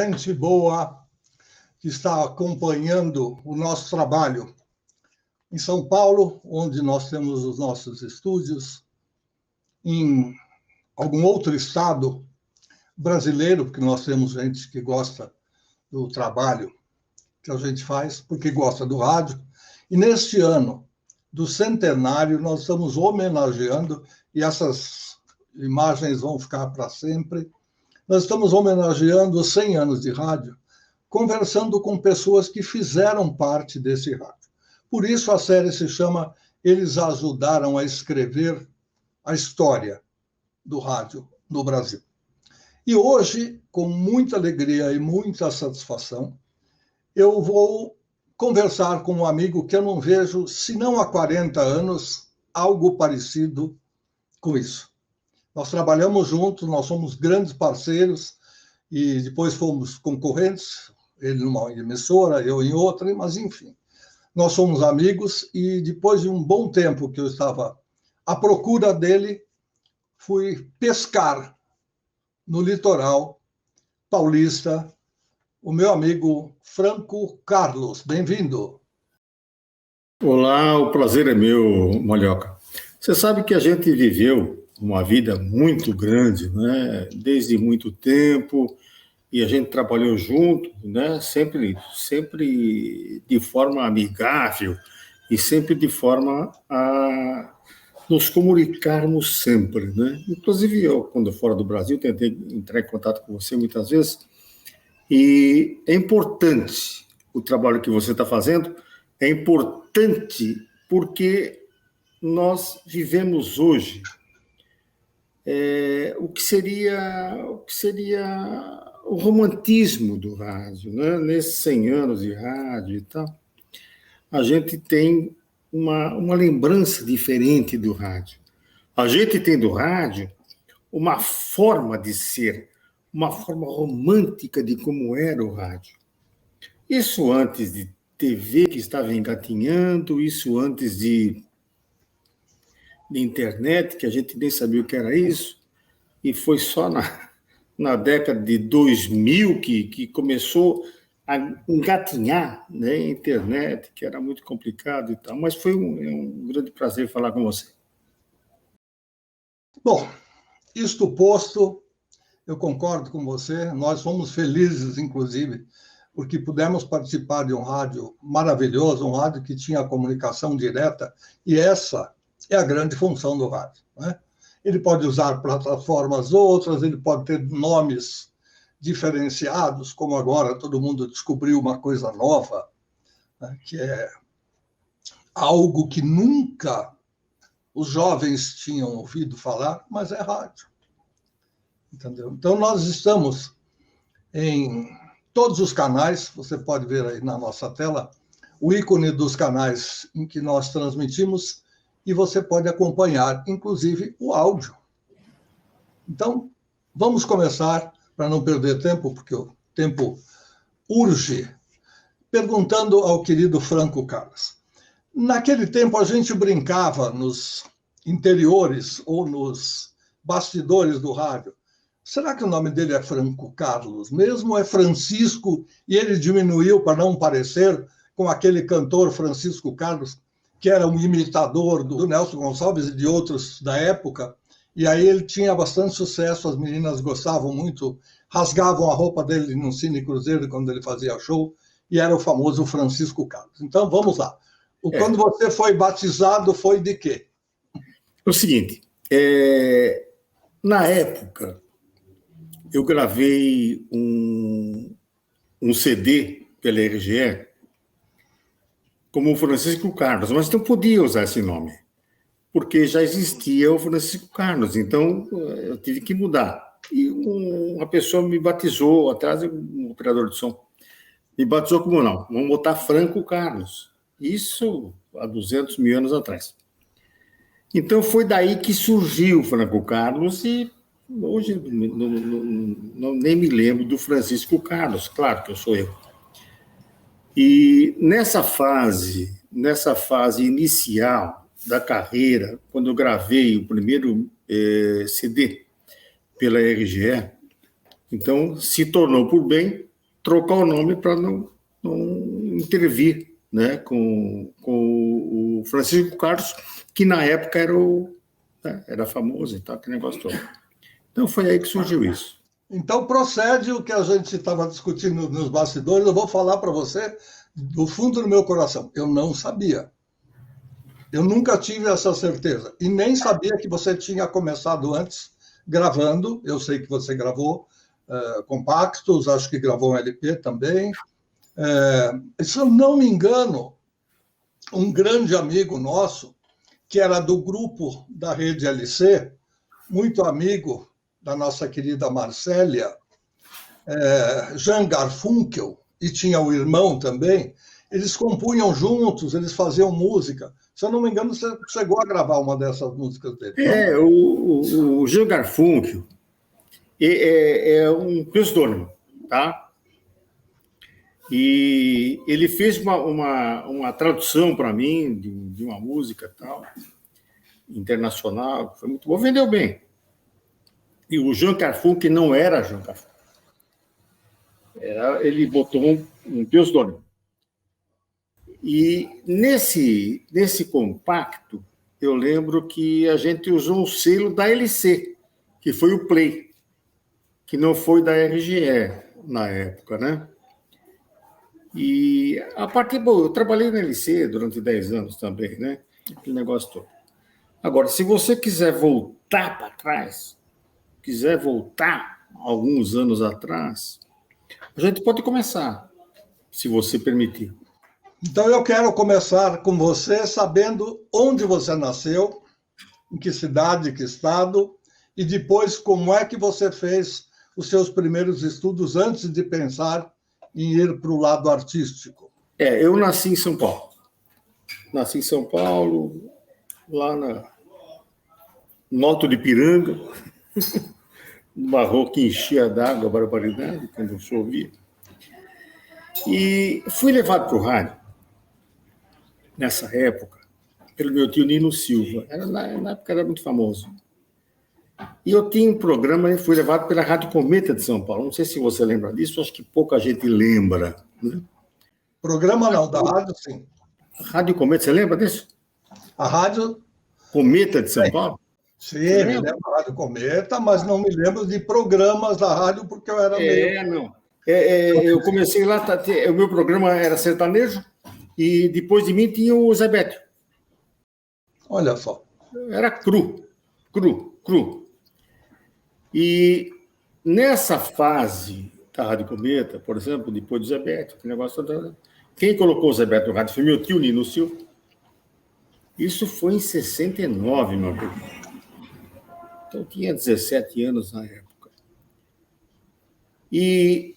gente boa que está acompanhando o nosso trabalho em São Paulo, onde nós temos os nossos estúdios, em algum outro estado brasileiro, porque nós temos gente que gosta do trabalho que a gente faz, porque gosta do rádio. E neste ano do centenário, nós estamos homenageando, e essas imagens vão ficar para sempre, nós estamos homenageando os 100 anos de rádio, conversando com pessoas que fizeram parte desse rádio. Por isso a série se chama Eles Ajudaram a Escrever a História do Rádio no Brasil. E hoje, com muita alegria e muita satisfação, eu vou conversar com um amigo que eu não vejo, se não há 40 anos, algo parecido com isso. Nós trabalhamos juntos, nós somos grandes parceiros e depois fomos concorrentes, ele numa emissora, eu em outra, mas enfim. Nós somos amigos e depois de um bom tempo que eu estava à procura dele, fui pescar no litoral paulista o meu amigo Franco Carlos. Bem-vindo. Olá, o prazer é meu, Malhoca. Você sabe que a gente viveu uma vida muito grande, né? Desde muito tempo, e a gente trabalhou junto, né? Sempre de forma amigável e sempre de forma a nos comunicarmos sempre, né? Inclusive eu, quando fora do Brasil, tentei entrar em contato com você muitas vezes, e é importante o trabalho que você está fazendo, é importante porque nós vivemos hoje o que seria o romantismo do rádio, né? Nesses 100 anos de rádio e tal, a gente tem uma lembrança diferente do rádio. A gente tem do rádio uma forma de ser, uma forma romântica de como era o rádio. Isso antes de TV que estava engatinhando, isso antes de internet, que a gente nem sabia o que era isso, e foi só na década de 2000 que começou a engatinhar, né, a internet, que era muito complicado e tal, mas foi um grande prazer falar com você. Bom, isto posto, eu concordo com você, nós fomos felizes, inclusive, porque pudemos participar de um rádio maravilhoso, um rádio que tinha a comunicação direta, e essa é a grande função do rádio, né? Ele pode usar plataformas outras, ele pode ter nomes diferenciados, como agora todo mundo descobriu uma coisa nova, né, que é algo que nunca os jovens tinham ouvido falar, mas é rádio. Entendeu? Então, nós estamos em todos os canais, você pode ver aí na nossa tela o ícone dos canais em que nós transmitimos e você pode acompanhar, inclusive, o áudio. Então, vamos começar, para não perder tempo, porque o tempo urge, perguntando ao querido Franco Carlos. Naquele tempo, a gente brincava nos interiores ou nos bastidores do rádio. Será que o nome dele é Franco Carlos mesmo ou é Francisco e ele diminuiu para não parecer com aquele cantor Francisco Carlos, que era um imitador do Nelson Gonçalves e de outros da época, e aí ele tinha bastante sucesso, as meninas gostavam muito, rasgavam a roupa dele no Cine Cruzeiro quando ele fazia show, e era o famoso Francisco Carlos. Então, vamos lá. Quando você foi batizado, foi de quê? O seguinte, na época, eu gravei um CD pela RGE como o Francisco Carlos, mas não podia usar esse nome, porque já existia o Francisco Carlos, então eu tive que mudar. E uma pessoa me batizou, atrás um operador de som, me batizou como não, vamos botar Franco Carlos. Isso há 200 mil anos atrás. Então foi daí que surgiu o Franco Carlos e hoje nem me lembro do Francisco Carlos, claro que eu sou eu. E nessa fase inicial da carreira, quando eu gravei o primeiro CD pela RGE, então se tornou por bem trocar o nome para não intervir, né, com o Francisco Carlos, que na época era famoso e tal, aquele negócio todo. Então foi aí que surgiu isso. Então procede o que a gente estava discutindo nos bastidores, eu vou falar para você do fundo do meu coração. Eu não sabia. Eu nunca tive essa certeza. E nem sabia que você tinha começado antes gravando. Eu sei que você gravou compactos, acho que gravou um LP também. Se eu não me engano, um grande amigo nosso, que era do grupo da Rede LC, muito amigo da nossa querida Marcélia, Jean Garfunkel, e tinha o irmão também, eles compunham juntos, eles faziam música. Se eu não me engano, você chegou a gravar uma dessas músicas dele. O Jean Garfunkel é um pseudônimo, tá? E ele fez uma tradução para mim de uma música tal, internacional, foi muito bom, vendeu bem. E o Jean Garfunkel não era Jean Garfunkel. Ele botou um pseudônimo. E nesse compacto, eu lembro que a gente usou um selo da LC, que foi o Play, que não foi da RGE na época, né? E eu trabalhei na LC durante 10 anos também, né? Aquele negócio todo. Agora, se você quiser voltar para trás, quiser voltar alguns anos atrás, a gente pode começar, se você permitir. Então eu quero começar com você sabendo onde você nasceu, em que cidade, que estado, e depois como é que você fez os seus primeiros estudos antes de pensar em ir para o lado artístico. Eu nasci em São Paulo. Nasci em São Paulo, lá no Alto de Ipiranga, numa rua que enchia d'água, barbaridade, quando chovia. E fui levado para o rádio, nessa época, pelo meu tio Nino Silva. Na época era muito famoso. E eu tinha um programa e fui levado pela Rádio Cometa de São Paulo. Não sei se você lembra disso, acho que pouca gente lembra. Né? Programa não, da rádio sim. Rádio Cometa, você lembra disso? A Rádio Cometa de São Paulo? Sim, me lembro da Rádio Cometa, mas não me lembro de programas da rádio, porque eu era meio... Não. Eu comecei lá, o meu programa era sertanejo, e depois de mim tinha o Zé Bétio. Olha só. Era cru. E nessa fase da Rádio Cometa, por exemplo, depois do Zé Bétio, que negócio todo, quem colocou o Zé Bétio no rádio foi meu tio Nino Silva. Isso foi em 69, meu amigo. Então, eu tinha 17 anos na época. E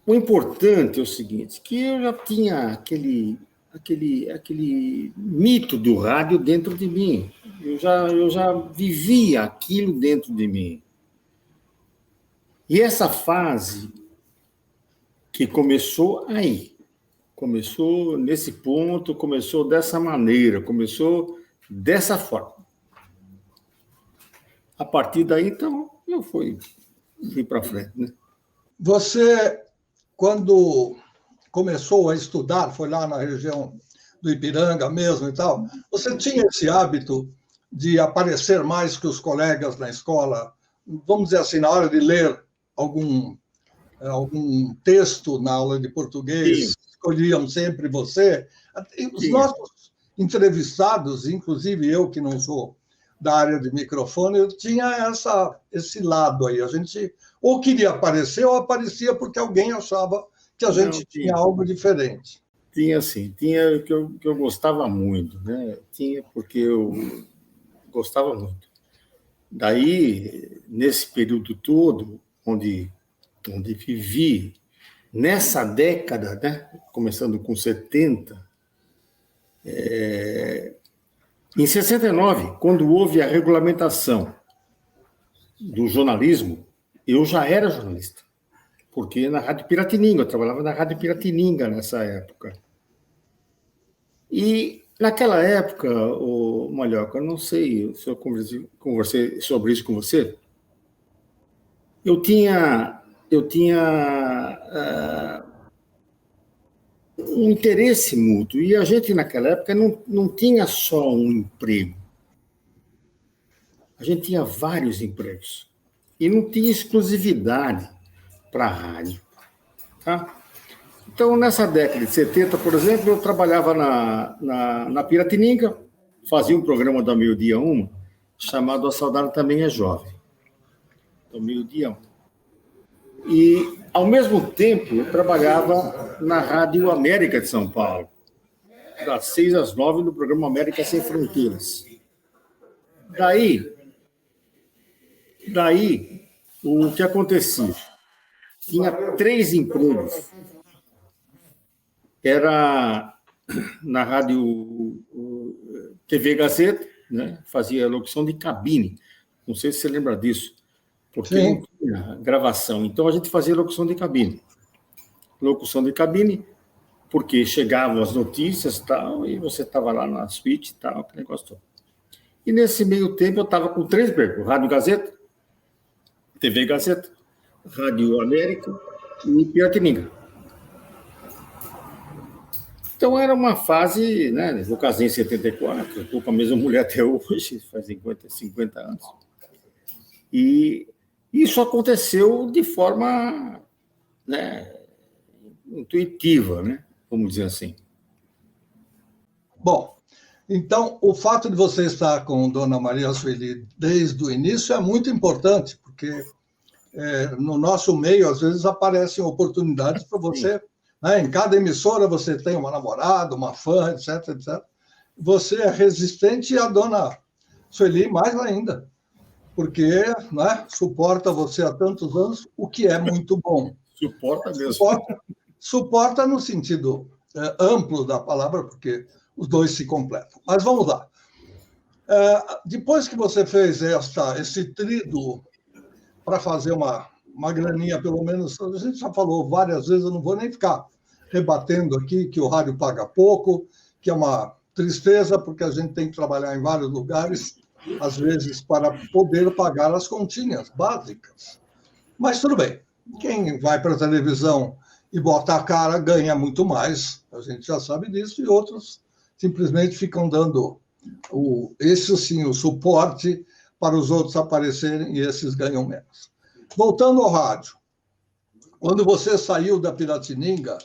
o importante é o seguinte, que eu já tinha aquele mito do rádio dentro de mim. Eu já vivia aquilo dentro de mim. E essa fase que começou aí, começou nesse ponto, começou dessa maneira, começou dessa forma. A partir daí, então, eu fui para frente, né? Você, quando começou a estudar, foi lá na região do Ipiranga mesmo e tal, você tinha esse hábito de aparecer mais que os colegas na escola, vamos dizer assim, na hora de ler algum texto na aula de português, sim, escolhiam sempre você? Os sim, nossos entrevistados, inclusive eu que não sou da área de microfone, eu tinha esse lado aí. A gente ou queria aparecer ou aparecia porque alguém achava que a gente tinha algo diferente. Tinha, sim. Tinha que eu gostava muito, né? Tinha porque eu gostava muito. Daí, nesse período todo, onde vivi, nessa década, né? Começando com 70, em 69, quando houve a regulamentação do jornalismo, eu já era jornalista, porque na Rádio Piratininga, eu trabalhava na Rádio Piratininga nessa época. E naquela época, Malhoca, eu não sei se eu conversei sobre isso com você, eu tinha um interesse mútuo. E a gente, naquela época, não tinha só um emprego. A gente tinha vários empregos. E não tinha exclusividade para a rádio. Tá? Então, nessa década de 70, por exemplo, eu trabalhava na Piratininga, fazia um programa da meio-dia 1, chamado A Saudade Também é Jovem. Do meio-dia 1. E, ao mesmo tempo, eu trabalhava na Rádio América de São Paulo, das 6 às 9, no programa América Sem Fronteiras. Daí, o que acontecia? Tinha 3 empregos. Era na rádio TV Gazeta, né? Fazia locução de cabine. Não sei se você lembra disso, porque não tinha gravação. Então, a gente fazia locução de cabine. Locução de cabine, porque chegavam as notícias tal, e você estava lá na suíte e tal, aquele negócio todo. E nesse meio tempo, eu estava com 3 empregos. Rádio Gazeta, TV Gazeta, Rádio América e Piratininga. Então, era uma fase, né? Eu casei em 74, estou com a mesma mulher até hoje, faz 50 anos. E isso aconteceu de forma, né, intuitiva, né? Vamos dizer assim. Bom, então, o fato de você estar com Dona Maria Sueli desde o início é muito importante, porque no nosso meio, às vezes, aparecem oportunidades para você, né? Em cada emissora você tem uma namorada, uma fã, etc, etc. Você é resistente e a Dona Sueli mais ainda, porque, né, suporta você há tantos anos, o que é muito bom. Suporta mesmo. Suporta no sentido amplo da palavra, porque os dois se completam. Mas vamos lá. Depois que você fez esse trido para fazer uma graninha, pelo menos, a gente já falou várias vezes, eu não vou nem ficar rebatendo aqui que o rádio paga pouco, que é uma tristeza, porque a gente tem que trabalhar em vários lugares, às vezes, para poder pagar as continhas básicas. Mas tudo bem. Quem vai para a televisão e bota a cara ganha muito mais, a gente já sabe disso, e outros simplesmente ficam dando esse sim, o suporte para os outros aparecerem e esses ganham menos. Voltando ao rádio, quando você saiu da Piratininga,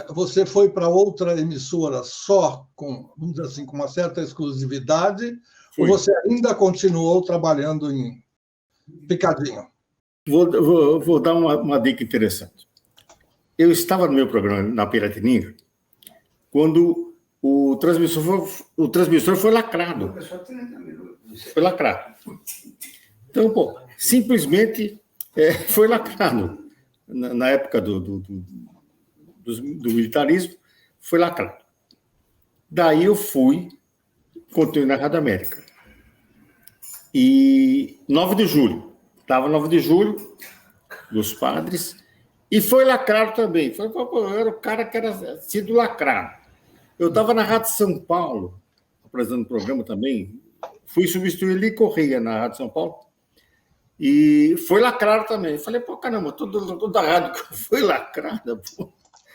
você foi para outra emissora só com, vamos dizer assim, com uma certa exclusividade, ou você ainda continuou trabalhando em picadinho? Vou dar uma dica interessante. Eu estava no meu programa na Piratininga quando o transmissor foi lacrado. Foi lacrado. Então, simplesmente foi lacrado. Na época do militarismo, foi lacrado. Daí eu continuei na Rádio América. E 9 de julho, estava 9 de julho, dos Padres, e foi lacrado também. Era o cara que era sido lacrado. Eu estava na Rádio São Paulo, apresentando o programa também, fui substituir Eli Correia na Rádio São Paulo, e foi lacrado também. Falei, caramba, toda a rádio foi lacrada, pô.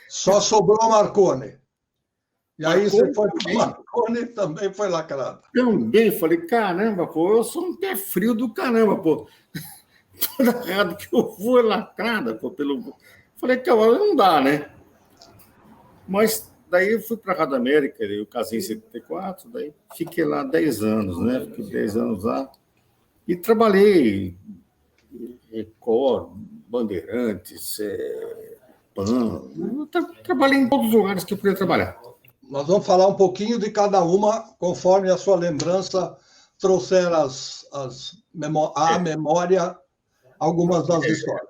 Só sobrou a Marconi. E aí você foi para Marconi, também foi lacrado. Também, falei, caramba, eu sou um pé frio do caramba, pô. Toda rádio que eu vou é lacrada, pô. Falei, não dá, né? Mas daí eu fui para a Rádio América, eu casei em 74, daí fiquei lá 10 anos, né? Fiquei 10 anos lá. E trabalhei Record, Bandeirantes, PAN. Trabalhei em todos os lugares que eu podia trabalhar. Nós vamos falar um pouquinho de cada uma, conforme a sua lembrança trouxer à memória algumas das histórias.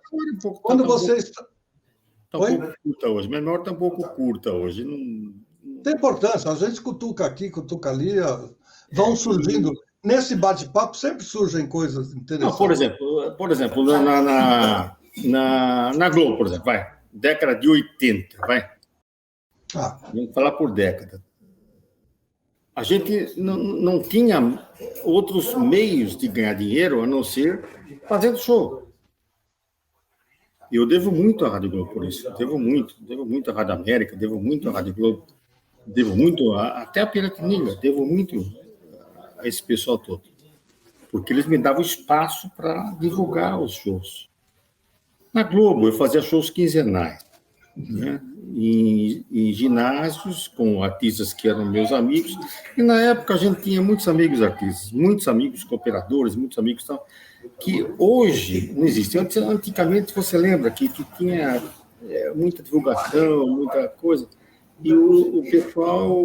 Quando você está... Está um pouco curta hoje. Menor está um pouco curta hoje. Não... Tem importância. A gente cutuca aqui, cutuca ali, vão surgindo. Nesse bate-papo sempre surgem coisas interessantes. Não, por exemplo, na Globo, por exemplo, década de 80, vamos falar por década. A gente não tinha outros meios de ganhar dinheiro a não ser fazendo show. E eu devo muito à Rádio Globo por isso. Devo muito à Rádio América, devo muito à Rádio Globo, devo muito até a Piratininga, devo muito a esse pessoal todo. Porque eles me davam espaço para divulgar os shows. Na Globo, eu fazia shows quinzenais, né? Em ginásios, com artistas que eram meus amigos, e na época a gente tinha muitos amigos artistas, muitos amigos cooperadores, muitos amigos tal, que hoje não existem. Antigamente, você lembra que tinha muita divulgação, muita coisa, e o pessoal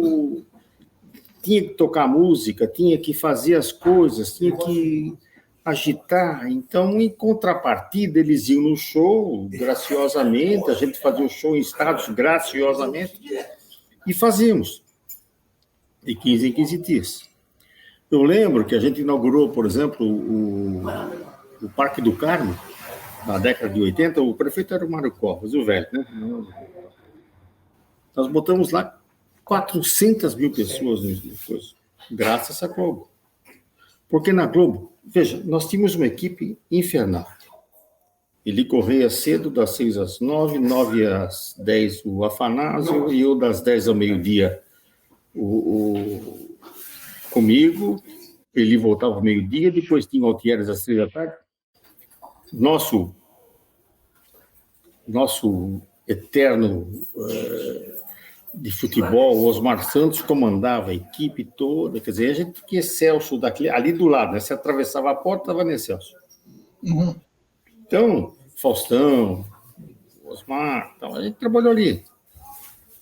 tinha que tocar música, tinha que fazer as coisas, tinha que agitar. Então, em contrapartida, eles iam no show graciosamente, a gente fazia o show em estados graciosamente, e fazíamos, de 15 em 15 dias. Eu lembro que a gente inaugurou, por exemplo, o Parque do Carmo, na década de 80, o prefeito era o Mário Covas, o velho, né? Nós botamos lá 400 mil pessoas, graças à Globo. Porque na Globo, veja, nós tínhamos uma equipe infernal. Ele corria cedo, das 6 às 9, 9 às 10 o Afanásio, e eu das 10 ao meio-dia comigo. Ele voltava ao meio-dia, depois tinha o Altieres às 3 da tarde. Nosso eterno de futebol, o Osmar Santos comandava a equipe toda, quer dizer, a gente tinha Celso ali do lado, né? Você atravessava a porta, estava nesse Celso. Uhum. Então, Faustão, Osmar, então, a gente trabalhou ali.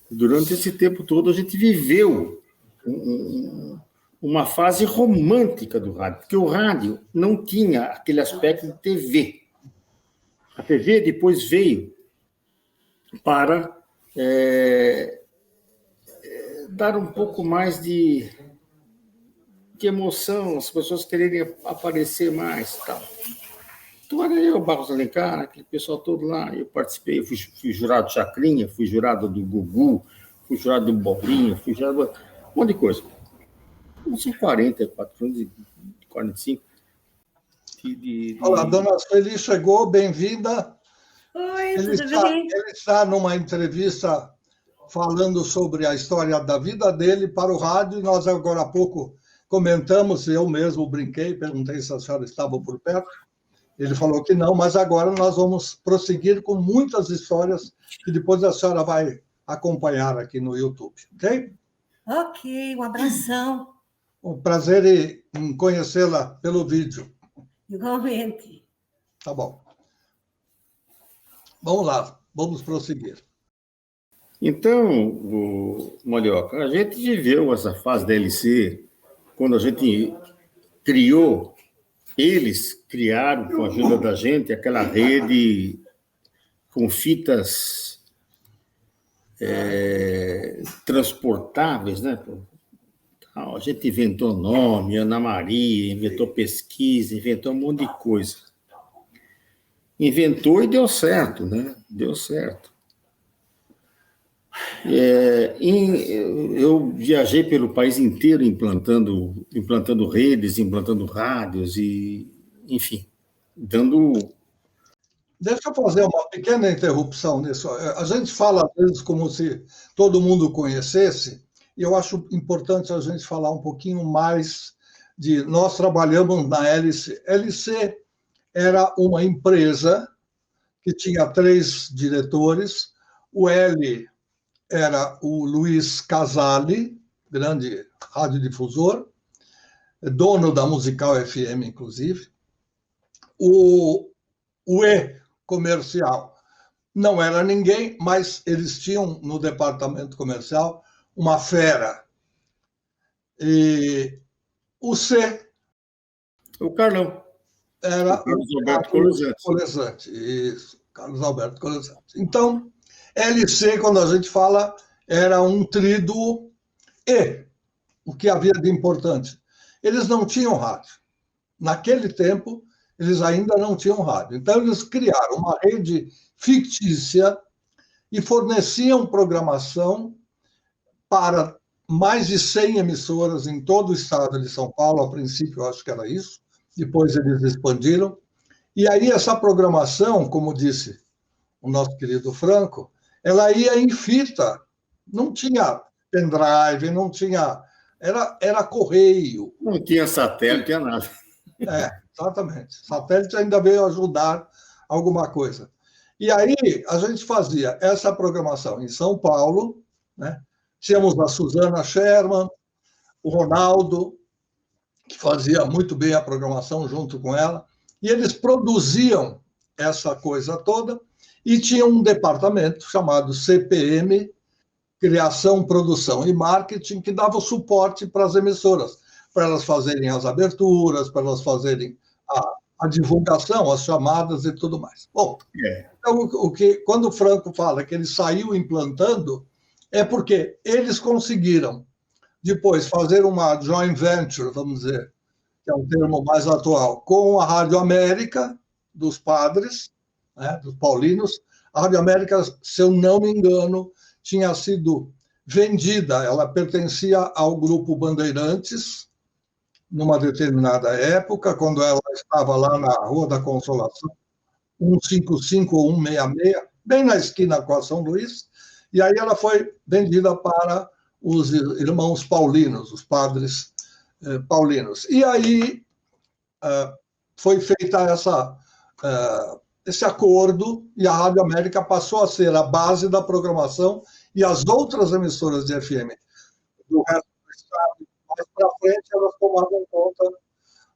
Durante esse tempo todo, a gente viveu uma fase romântica do rádio, porque o rádio não tinha aquele aspecto de TV. A TV depois veio para dar um pouco mais de emoção, as pessoas quererem aparecer mais, tal. Então era eu, Barros Alencar, aquele pessoal todo lá, eu participei, eu fui jurado de Chacrinha, fui jurado do Gugu, fui jurado do Bolinha, fui jurado um monte de coisa. Uns 44 anos, 45. Olá, dona Sueli chegou, bem-vinda. Oi, tudo bem? Ele está numa entrevista falando sobre a história da vida dele para o rádio, e nós agora há pouco comentamos, eu mesmo brinquei, perguntei se a senhora estava por perto, ele falou que não, mas agora nós vamos prosseguir com muitas histórias que depois a senhora vai acompanhar aqui no YouTube, ok? Ok, um abração. Um prazer em conhecê-la pelo vídeo. Igualmente. Tá bom. Vamos lá, vamos prosseguir. Então, Molioca, a gente viveu essa fase da LC, quando a gente criou, eles criaram, com a ajuda da gente, aquela rede com fitas transportáveis, né? A gente inventou nome, Ana Maria, inventou pesquisa, inventou um monte de coisa. Inventou e deu certo, né? Deu certo. Eu viajei pelo país inteiro implantando redes, implantando rádios e, enfim, dando... Deixa eu fazer uma pequena interrupção nisso. A gente fala, às vezes, como se todo mundo conhecesse, e eu acho importante a gente falar um pouquinho mais de... Nós trabalhamos na LC. LC era uma empresa que tinha 3 diretores. O L era o Luiz Casale, grande radiodifusor, dono da Musical FM, inclusive. O E, comercial, não era ninguém, mas eles tinham no departamento comercial uma fera. E o C... O Carlão. Era o Carlos Alberto Colesante. Isso, Carlos Alberto Colesante. Então, LC, quando a gente fala, era um tríduo E. O que havia de importante? Eles não tinham rádio. Naquele tempo, eles ainda não tinham rádio. Então, eles criaram uma rede fictícia e forneciam programação para mais de 100 emissoras em todo o estado de São Paulo. A princípio, eu acho que era isso. Depois eles expandiram. E aí essa programação, como disse o nosso querido Franco, ela ia em fita, não tinha pendrive, não tinha... Era correio. Não tinha satélite, não tinha nada. Exatamente. Satélite ainda veio ajudar alguma coisa. E aí a gente fazia essa programação em São Paulo, né? Tínhamos a Susana Sherman, o Ronaldo, que fazia muito bem a programação junto com ela, e eles produziam essa coisa toda, e tinha um departamento chamado CPM, Criação, Produção e Marketing, que dava o suporte para as emissoras, para elas fazerem as aberturas, para elas fazerem a divulgação, as chamadas e tudo mais. Bom, então, quando o Franco fala que ele saiu implantando, é porque eles conseguiram depois fazer uma joint venture, vamos dizer, que é um termo mais atual, com a Rádio América, dos padres, né, dos paulinos. A Rádio América, se eu não me engano, tinha sido vendida, ela pertencia ao Grupo Bandeirantes, numa determinada época, quando ela estava lá na Rua da Consolação, 155 ou 166, bem na esquina com a São Luís, e aí ela foi vendida para os irmãos paulinos, os padres paulinos. E aí foi feita esse acordo, e a Rádio América passou a ser a base da programação, e as outras emissoras de FM do resto do estado, mais para frente, elas tomavam conta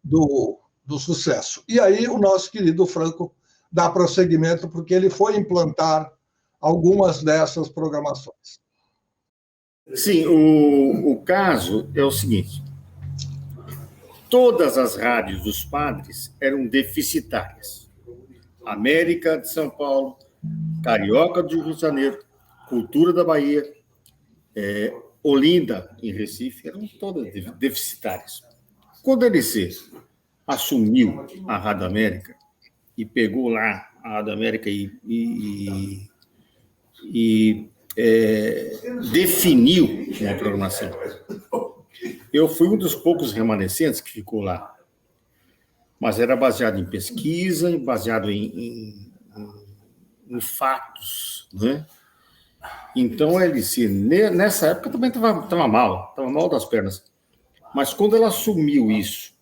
do sucesso. E aí o nosso querido Franco dá prosseguimento, porque ele foi implantar algumas dessas programações. Sim, o caso é o seguinte: todas as rádios dos padres eram deficitárias. América de São Paulo, Carioca do Rio de Janeiro, Cultura da Bahia, Olinda, em Recife, eram todas deficitárias. Quando ele assumiu a Rádio América e pegou lá a Rádio América e definiu uma programação, eu fui um dos poucos remanescentes que ficou lá, mas era baseado em pesquisa, baseado em fatos, né? Então, nessa época também estava mal das pernas. Mas quando ela assumiu isso,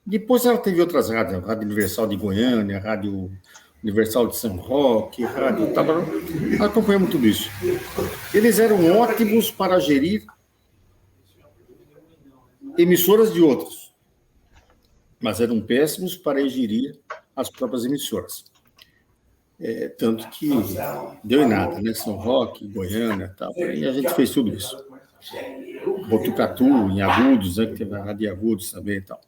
depois ela teve outras rádios, a Rádio Universal de Goiânia, a Rádio Universal de São Roque, acompanhamos tudo isso. Eles eram ótimos para gerir emissoras de outros, mas eram péssimos para gerir as próprias emissoras. Tanto que deu em nada, né? São Roque, Goiânia e tal, e a gente fez tudo isso. Botucatu, em Agudos, né? Que teve a Rádio Agudos também e tal.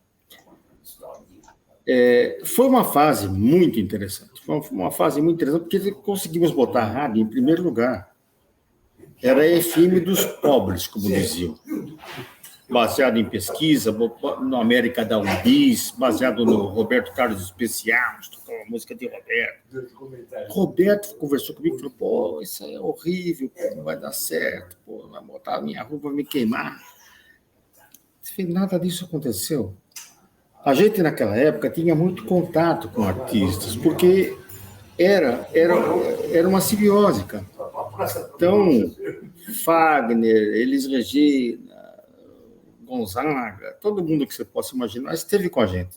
Foi uma fase muito interessante. Foi uma fase muito interessante, porque conseguimos botar a rádio em primeiro lugar. Era a FM dos pobres, como diziam. Baseado em pesquisa, no América da Ubis, baseado no Roberto Carlos Especial, tocou a música de Roberto. Roberto conversou comigo e falou: pô, isso aí é horrível, não vai dar certo, pô, vai botar a minha roupa, vai me queimar. Nada disso aconteceu. A gente, naquela época, tinha muito contato com artistas, porque era uma simbiose, cara. Então, Fagner, Elis Regina, Gonzaga, todo mundo que você possa imaginar esteve com a gente.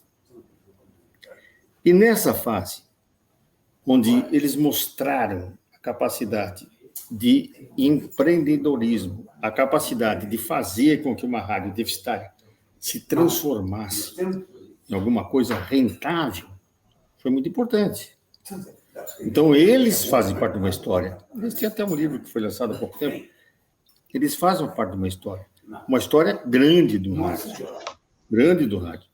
E nessa fase, onde eles mostraram a capacidade de empreendedorismo, a capacidade de fazer com que uma rádio deficitária se transformasse em alguma coisa rentável, foi muito importante. Então, eles fazem parte de uma história. Eles têm até um livro que foi lançado há pouco tempo. Eles fazem parte de uma história grande do rádio. Grande do rádio.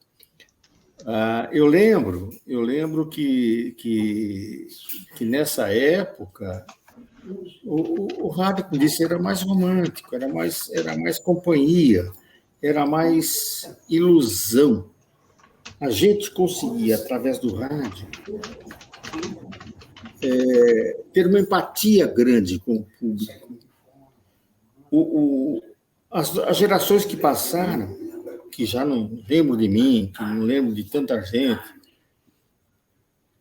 Eu lembro que nessa época o rádio, como disse, era mais romântico, era mais companhia, era mais ilusão. A gente conseguia, através do rádio, ter uma empatia grande com o público. As gerações que passaram, que já não lembro de mim, que não lembro de tanta gente,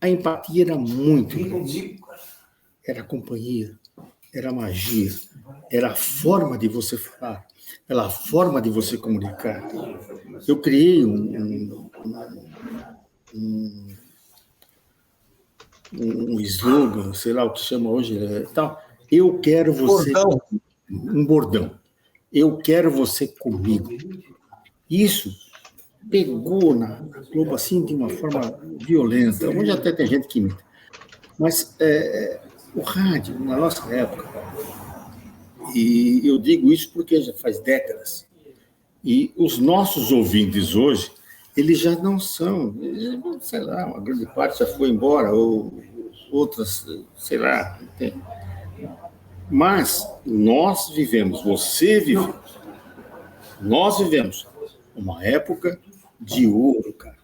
a empatia era muito grande. era a companhia, era a magia, era a forma de você falar, era a forma de você comunicar. Eu criei um slogan, sei lá o que chama hoje, tal. Eu quero você... Bordão. Um bordão. Eu quero você comigo. Isso pegou na Globo assim de uma forma violenta. Hoje até tem gente que imita. Mas o rádio, na nossa época, e eu digo isso porque já faz décadas, e os nossos ouvintes hoje, eles já não são, sei lá, uma grande parte já foi embora, ou outras, sei lá, não tem. Mas nós vivemos, você viveu, nós vivemos uma época de ouro, cara.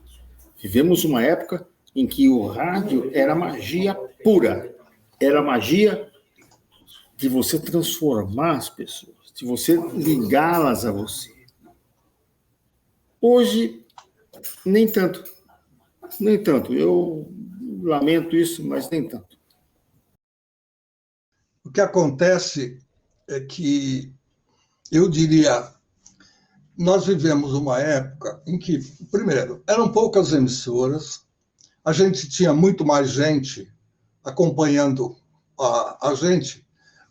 Vivemos uma época em que o rádio era magia pura, era magia de você transformar as pessoas, de você ligá-las a você. Hoje, nem tanto. Nem tanto. Eu lamento isso, mas nem tanto. O que acontece é que, eu diria, nós vivemos uma época em que, primeiro, eram poucas emissoras, a gente tinha muito mais gente acompanhando a gente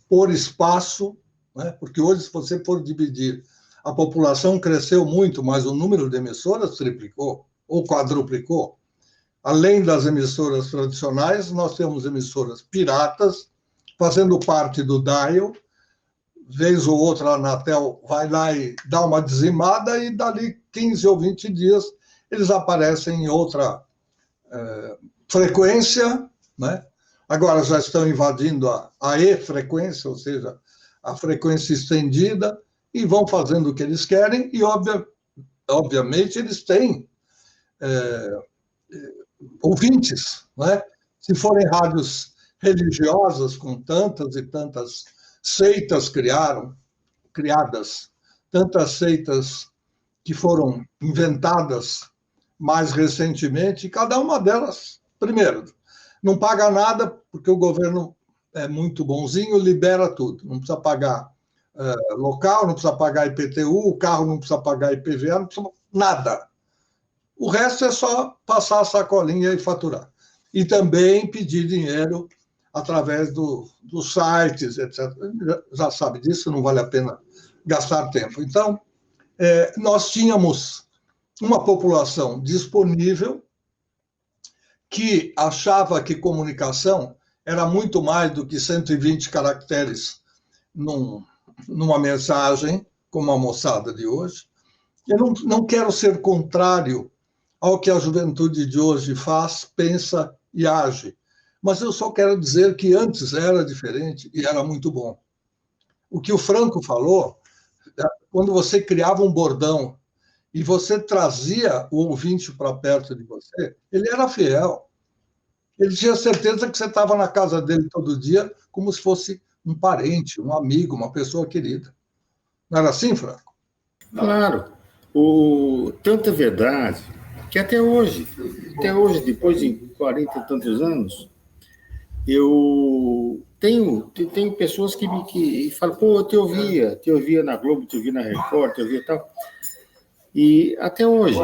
por espaço, né? Porque hoje, se você for dividir, a população cresceu muito, mas o número de emissoras triplicou ou quadruplicou. Além das emissoras tradicionais, nós temos emissoras piratas, fazendo parte do dial. Vez ou outra a Anatel vai lá e dá uma dizimada, e dali 15 ou 20 dias eles aparecem em outra frequência, né? Agora já estão invadindo a E-frequência, ou seja, a frequência estendida, e vão fazendo o que eles querem, e obviamente eles têm ouvintes, né? Se forem rádios religiosas, com tantas e tantas seitas criadas, tantas seitas que foram inventadas mais recentemente, e cada uma delas, primeiro, não paga nada, porque o governo é muito bonzinho, libera tudo, não precisa pagar local, não precisa pagar IPTU, o carro não precisa pagar IPVA, não precisa nada. O resto é só passar a sacolinha e faturar. E também pedir dinheiro através dos sites, etc. Já sabe disso, não vale a pena gastar tempo. Então, nós tínhamos uma população disponível que achava que comunicação era muito mais do que 120 caracteres numa mensagem, como a moçada de hoje. Eu não quero ser contrário ao que a juventude de hoje faz, pensa e age, mas eu só quero dizer que antes era diferente e era muito bom. O que o Franco falou, quando você criava um bordão e você trazia o ouvinte para perto de você, ele era fiel. Ele tinha certeza que você estava na casa dele todo dia, como se fosse um parente, um amigo, uma pessoa querida. Não era assim, Franco? Claro. Tanta verdade que até hoje, depois de 40 e tantos anos, eu tenho pessoas que falam, pô, eu te ouvia na Globo, te ouvia na Record, te ouvia tal. E até hoje.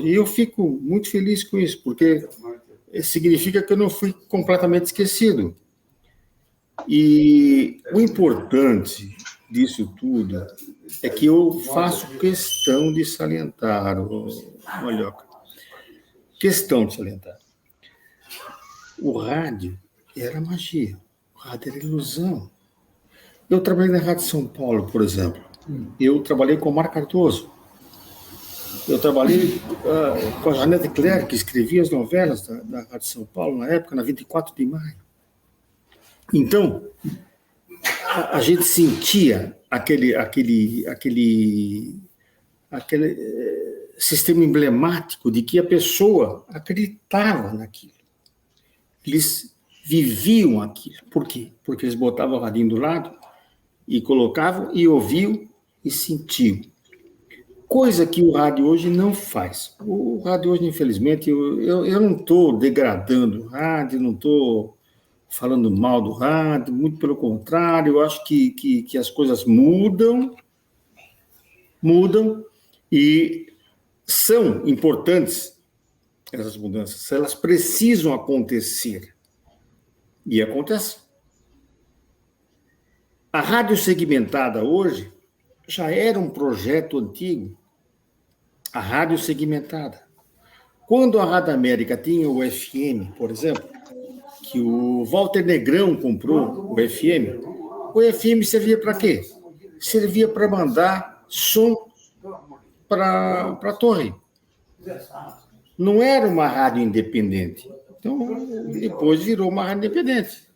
E eu fico muito feliz com isso, porque significa que eu não fui completamente esquecido. E o importante disso tudo é que eu faço questão de salientar, Malhoca, questão de salientar. O rádio era magia, o rádio era ilusão. Eu trabalhei na Rádio São Paulo, por exemplo. Eu trabalhei com o Mar Cardoso. Eu trabalhei com a Janete Clerc, que escrevia as novelas da Rádio São Paulo, na época, na 24 de maio. Então, a gente sentia aquele sistema emblemático de que a pessoa acreditava naquilo. Eles viviam aquilo. Por quê? Porque eles botavam o radinho do lado e colocavam e ouviam e sentiam. Coisa que o rádio hoje não faz. O rádio hoje, infelizmente, eu não estou degradando o rádio, não estou falando mal do rádio, muito pelo contrário, eu acho que as coisas mudam, e são importantes essas mudanças, elas precisam acontecer, e acontece. A rádio segmentada hoje já era um projeto antigo, a rádio segmentada. Quando a Rádio América tinha o FM, por exemplo, que o Walter Negrão comprou o FM servia para quê? Servia para mandar som para a torre. Não era uma rádio independente. Então, depois virou uma rádio independente.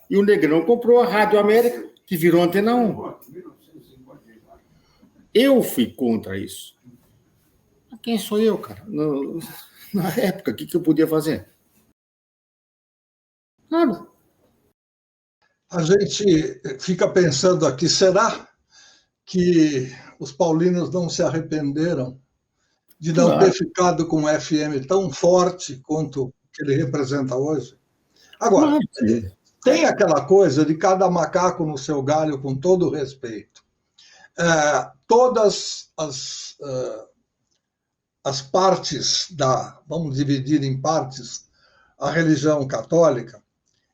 E o Negrão comprou a Rádio América, que virou Antena 1. Eu fui contra isso. Quem sou eu, cara? Na época, o que eu podia fazer? Nada. A gente fica pensando aqui, será que os paulinos não se arrependeram de não ter ficado com um FM tão forte quanto que ele representa hoje? Agora, tem aquela coisa de cada macaco no seu galho, com todo o respeito. Todas as partes vamos dividir em partes, a religião católica.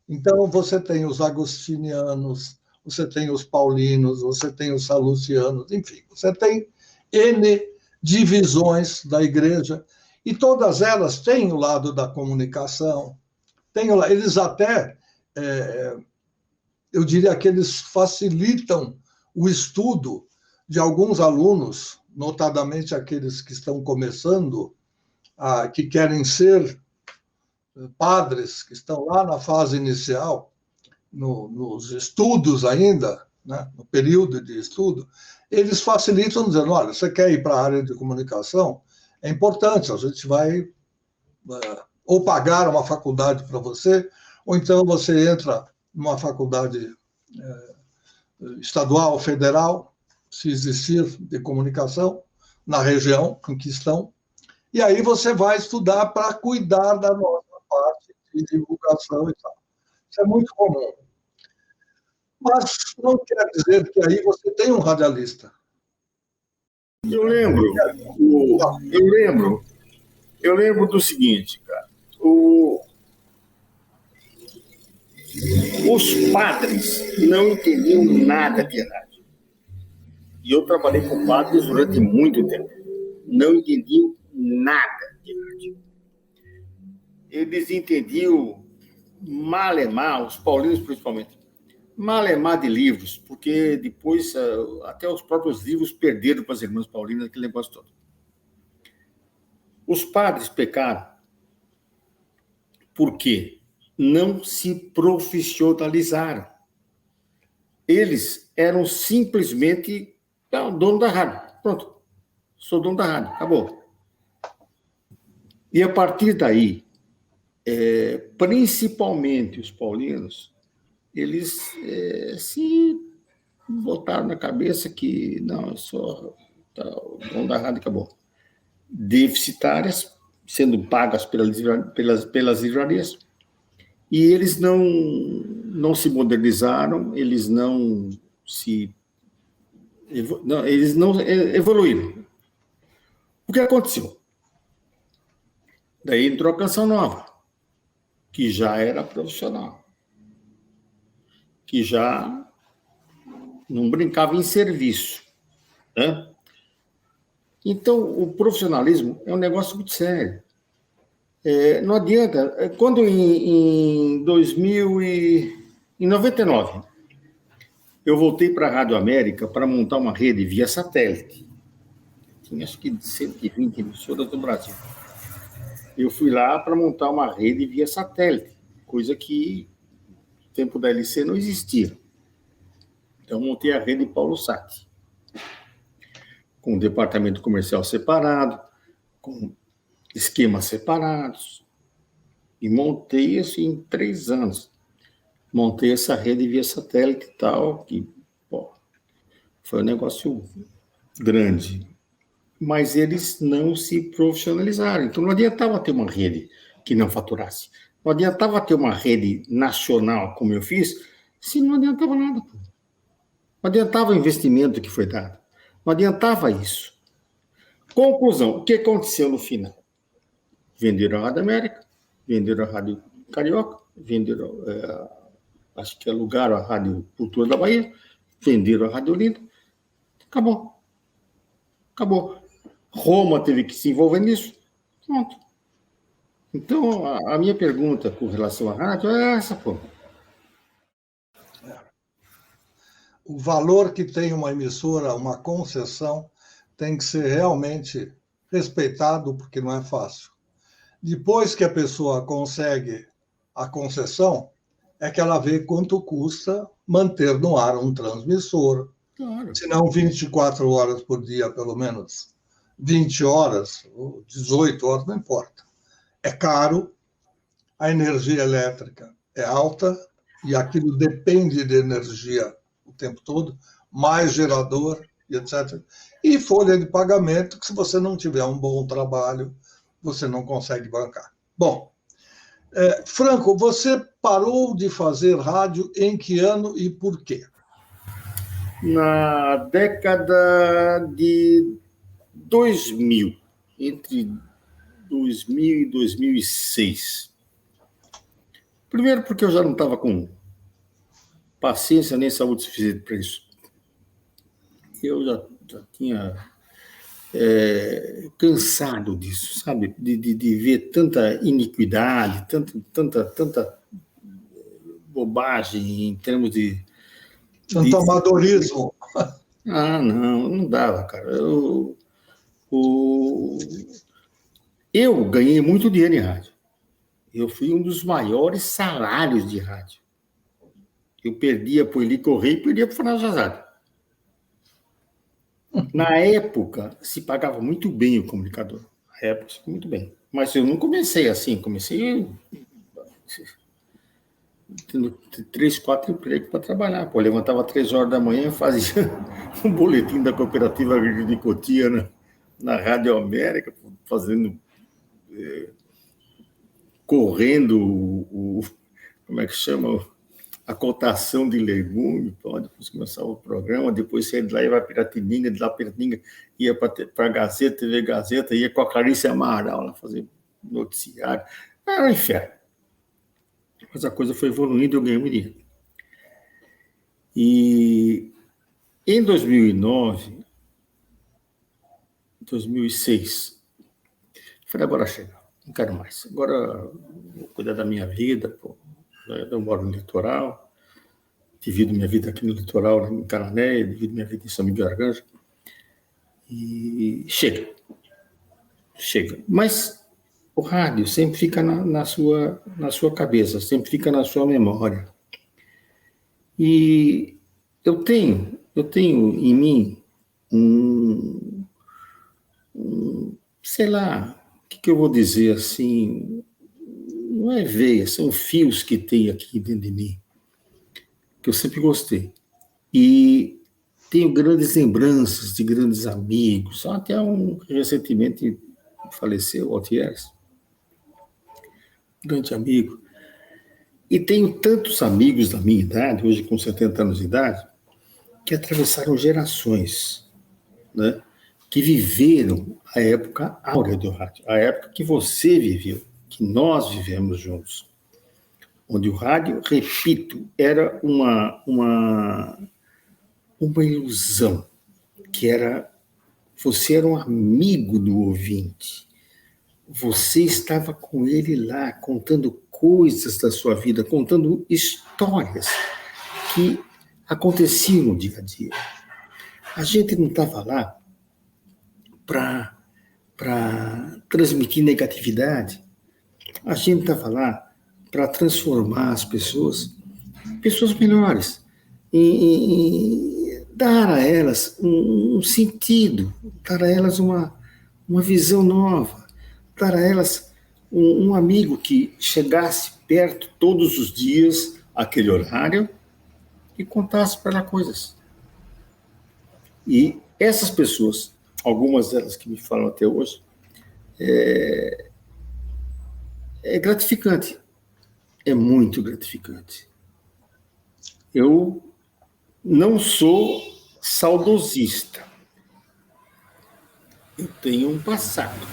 Então, você tem os agostinianos, você tem os paulinos, você tem os salucianos, enfim, você tem N divisões da igreja, e todas elas têm o lado da comunicação, eles até, eu diria que eles facilitam o estudo de alguns alunos, notadamente aqueles que estão começando, que querem ser padres, que estão lá na fase inicial, nos estudos ainda, né, no período de estudo, eles facilitam dizendo, olha, você quer ir para a área de comunicação? É importante, a gente vai ou pagar uma faculdade para você, ou então você entra numa faculdade estadual, federal, se existir, de comunicação, na região em que estão, e aí você vai estudar para cuidar da nossa parte de divulgação e tal. Isso é muito comum. Mas não quer dizer que aí você tem um radialista. Eu lembro do seguinte, cara. Os padres não entendiam nada de rádio. E eu trabalhei com padres durante muito tempo. Não entendiam nada de rádio. Eles entendiam malemar, os paulinos principalmente, malemar de livros, porque depois até os próprios livros perderam para as irmãs paulinas aquele negócio todo. Os padres pecaram porque não se profissionalizaram. Eles eram simplesmente dono da rádio. Pronto, sou dono da rádio, acabou. E a partir daí, principalmente os paulinos, eles se botaram na cabeça que não, eu sou o dono da rádio, acabou. Deficitárias, sendo pagas pelas livrarias, e eles não se modernizaram, eles não evoluíram. O que aconteceu? Daí entrou a Canção Nova, que já era profissional, que já não brincava em serviço, né? Então, o profissionalismo é um negócio muito sério. Não adianta. Quando em 99, eu voltei para a Rádio América para montar uma rede via satélite. Tinha acho que 120 emissoras do Brasil. Eu fui lá para montar uma rede via satélite, coisa que no tempo da LC não existia. Então, montei a rede Paulo Sat, com um departamento comercial separado, com esquemas separados, e montei isso em 3 anos. Montei essa rede via satélite e tal, que foi um negócio grande. Mas eles não se profissionalizaram. Então, não adiantava ter uma rede que não faturasse. Não adiantava ter uma rede nacional, como eu fiz, se não adiantava nada. Pô. Não adiantava o investimento que foi dado. Não adiantava isso. Conclusão, o que aconteceu no final? Venderam a Rádio América, venderam a Rádio Carioca, venderam, acho que alugaram a Rádio Cultura da Bahia, venderam a Rádio Olinda. Acabou. Acabou. Roma teve que se envolver nisso. Pronto. Então, a minha pergunta com relação à rádio é essa, pô. O valor que tem uma emissora, uma concessão, tem que ser realmente respeitado, porque não é fácil. Depois que a pessoa consegue a concessão, é que ela vê quanto custa manter no ar um transmissor. Claro. Se não 24 horas por dia, pelo menos 20 horas, 18 horas, não importa. É caro, a energia elétrica é alta, e aquilo depende de energia o tempo todo, mais gerador, e etc. E folha de pagamento, que se você não tiver um bom trabalho, você não consegue bancar. Bom, Franco, você parou de fazer rádio em que ano e por quê? Na década de 2000, entre 2000 e 2006. Primeiro porque eu já não estava com paciência nem saúde suficiente para isso. Eu já tinha cansado disso, sabe? De ver tanta iniquidade, tanta bobagem em termos de... Tanto amadorismo. Não dava, cara. Eu ganhei muito dinheiro em rádio. Eu fui um dos maiores salários de rádio. Eu perdia para o Eli Correia e perdia para o Fernando Jazade. Na época, se pagava muito bem o comunicador. Na época, se muito bem. Mas eu não comecei assim. Comecei tendo 3, 4 empregos para trabalhar. Pô, eu levantava 3 horas da manhã e fazia um boletim da Cooperativa Agrícola de Cotia na Rádio América, fazendo... correndo como é que chama? A cotação de legumes, depois começava o programa, depois saía de lá, ia para Piratininga, de lá Piratininga, ia para a Gazeta, TV Gazeta, ia com a Clarice Amaral lá fazer noticiário. Era um inferno. Mas a coisa foi evoluindo e eu ganhei dinheiro. E em 2009, 2006, falei, agora chega, não quero mais. Agora vou cuidar da minha vida, pô. Eu moro no litoral, divido minha vida aqui no litoral, em Canané, divido minha vida em São Miguel Arcanjo. E chega. Mas o rádio sempre fica na sua cabeça, sempre fica na sua memória. E eu tenho em mim sei lá, o que eu vou dizer assim... Não é veia, são fios que tem aqui dentro de mim, que eu sempre gostei. E tenho grandes lembranças de grandes amigos, até recentemente faleceu, Altieres, grande amigo. E tenho tantos amigos da minha idade, hoje com 70 anos de idade, que atravessaram gerações, né? Que viveram a época áurea do rádio, a época que você viveu, que nós vivemos juntos, onde o rádio, repito, era uma ilusão, que era, você era um amigo do ouvinte, você estava com ele lá, contando coisas da sua vida, contando histórias que aconteciam no dia a dia. A gente não estava lá para transmitir negatividade. A gente estava lá para transformar as pessoas melhores, e dar a elas um sentido, dar a elas uma visão nova, dar a elas um amigo que chegasse perto todos os dias, aquele horário, e contasse para ela coisas. E essas pessoas, algumas delas que me falam até hoje, é gratificante é muito gratificante. Eu não sou saudosista. Eu tenho um passado,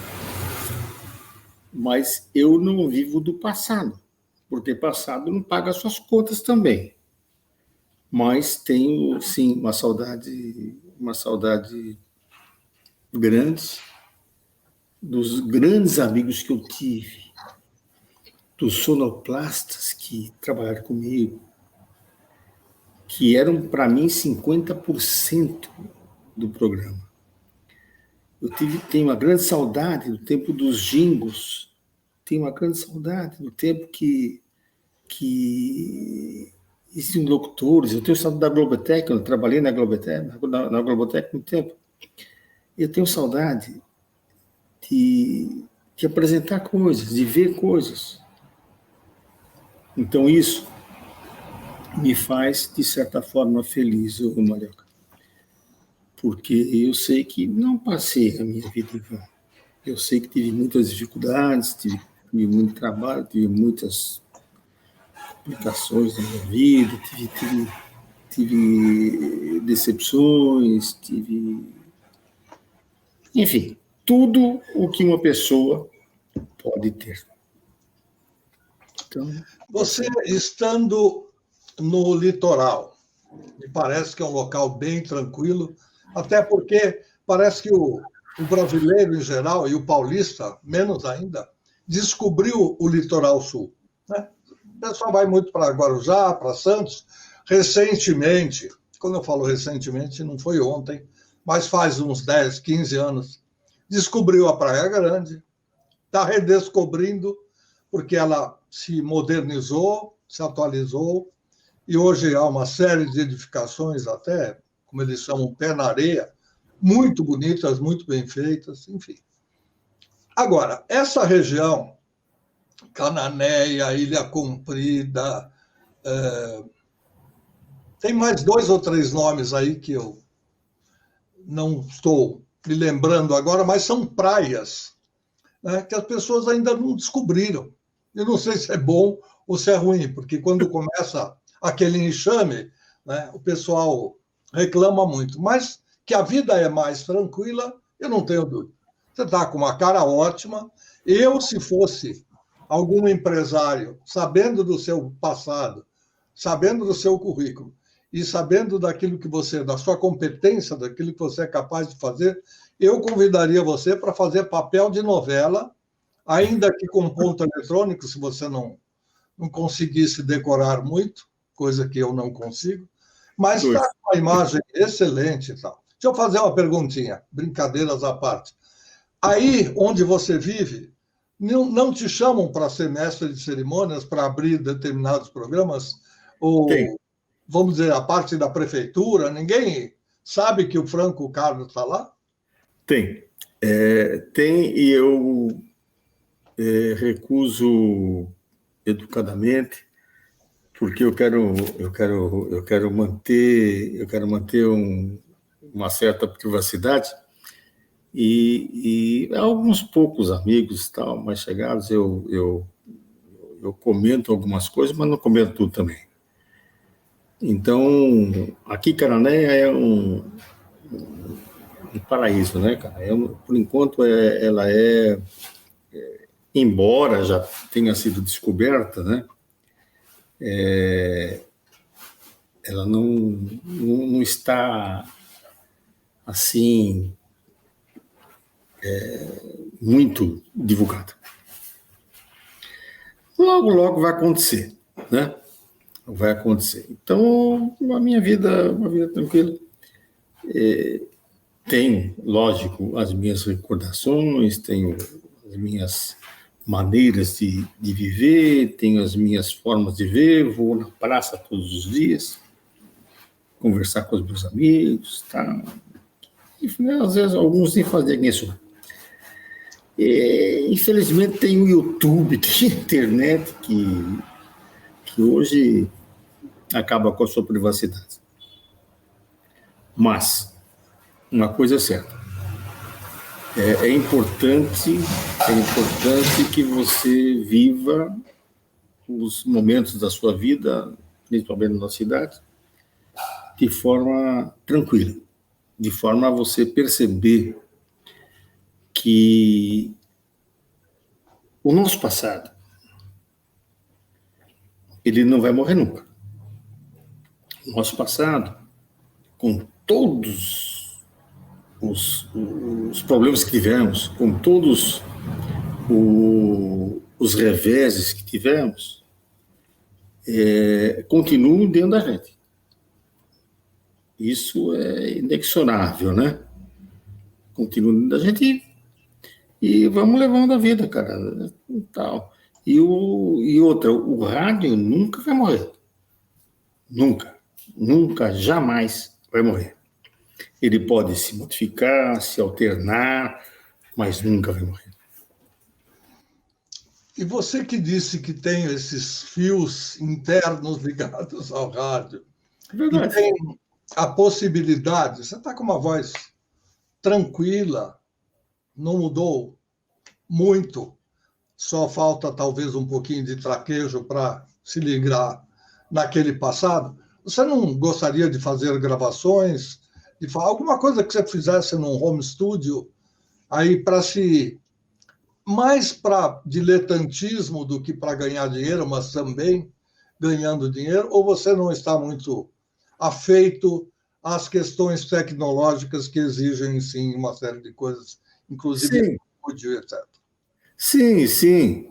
mas eu não vivo do passado. Por ter passado, não paga as suas contas também. Mas tenho, sim, uma saudade grande dos grandes amigos que eu tive, dos sonoplastas que trabalharam comigo, que eram, para mim, 50% do programa. Tenho uma grande saudade do tempo dos jingles, tenho uma grande saudade do tempo que existiam locutores. Eu tenho saudade da Globotech, eu trabalhei na Globotech, na Globotech muito tempo. Eu tenho saudade de apresentar coisas, de ver coisas. Então, isso me faz, de certa forma, feliz, Marioca. Porque eu sei que não passei a minha vida em vão. Eu sei que tive muitas dificuldades, tive muito trabalho, tive muitas complicações na minha vida, tive decepções, enfim, tudo o que uma pessoa pode ter. Então, você estando no litoral, me parece que é um local bem tranquilo, até porque parece que o brasileiro em geral, e o paulista menos ainda, descobriu o litoral sul, né? O pessoal vai muito para Guarujá, para Santos. Recentemente, quando eu falo recentemente, não foi ontem, mas faz uns 10, 15 anos, descobriu a Praia Grande, está redescobrindo, porque ela se modernizou, se atualizou, e hoje há uma série de edificações, até, como eles chamam, pé na areia, muito bonitas, muito bem feitas, enfim. Agora, essa região, Cananéia, Ilha Comprida, tem mais 2 ou 3 nomes aí que eu não estou me lembrando agora, mas são praias, né, que as pessoas ainda não descobriram. Eu não sei se é bom ou se é ruim, porque quando começa aquele enxame, né, o pessoal reclama muito. Mas que a vida é mais tranquila, eu não tenho dúvida. Você está com uma cara ótima. Eu, se fosse algum empresário, sabendo do seu passado, sabendo do seu currículo e sabendo daquilo que você, da sua competência, daquilo que você é capaz de fazer, eu convidaria você para fazer papel de novela, ainda que com ponto eletrônico, se você não conseguisse decorar muito, coisa que eu não consigo, mas está com uma imagem excelente e tal. Deixa eu fazer uma perguntinha, brincadeiras à parte. Aí onde você vive, não te chamam para ser mestre de cerimônias, para abrir determinados programas? Ou, vamos dizer, a parte da prefeitura? Ninguém sabe que o Franco Carlos está lá? Tem. Tem, e eu recuso educadamente, porque eu quero manter uma certa privacidade, e alguns poucos amigos tal, mais chegados, eu comento algumas coisas, mas não comento tudo também. Então, aqui Cananéia é um paraíso, né, cara? Por enquanto, ela embora já tenha sido descoberta, né? Ela não está assim muito divulgada. Logo vai acontecer, né? Vai acontecer. Então, a minha vida é uma vida tranquila. Tenho, lógico, as minhas recordações, tenho as minhas maneiras de viver, tenho as minhas formas de ver, vou na praça todos os dias, conversar com os meus amigos, tá? E, às vezes, alguns nem fazem isso. Infelizmente, tem o YouTube, tem a internet, que hoje acaba com a sua privacidade. Mas, uma coisa é certa, é importante que você viva os momentos da sua vida, principalmente na cidade, de forma tranquila, de forma a você perceber que o nosso passado, ele não vai morrer nunca. O nosso passado, com todos os problemas que tivemos, com todos os reveses que tivemos, continuam dentro da gente. Isso é inexorável, né? Continua dentro da gente e vamos levando a vida, cara. Tal. E outra, o rádio nunca vai morrer. Nunca. Nunca, jamais vai morrer. Ele pode se modificar, se alternar, mas nunca vai morrer. E você que disse que tem esses fios internos ligados ao rádio, Verdade. e tem a possibilidade, você está com uma voz tranquila, não mudou muito, só falta talvez um pouquinho de traquejo para se ligar naquele passado. Você não gostaria de fazer gravações, de falar alguma coisa que você fizesse num home studio, aí para se... mais para diletantismo do que para ganhar dinheiro, mas também ganhando dinheiro, ou você não está muito afeito às questões tecnológicas que exigem, sim, uma série de coisas, inclusive áudio, etc. Sim, sim.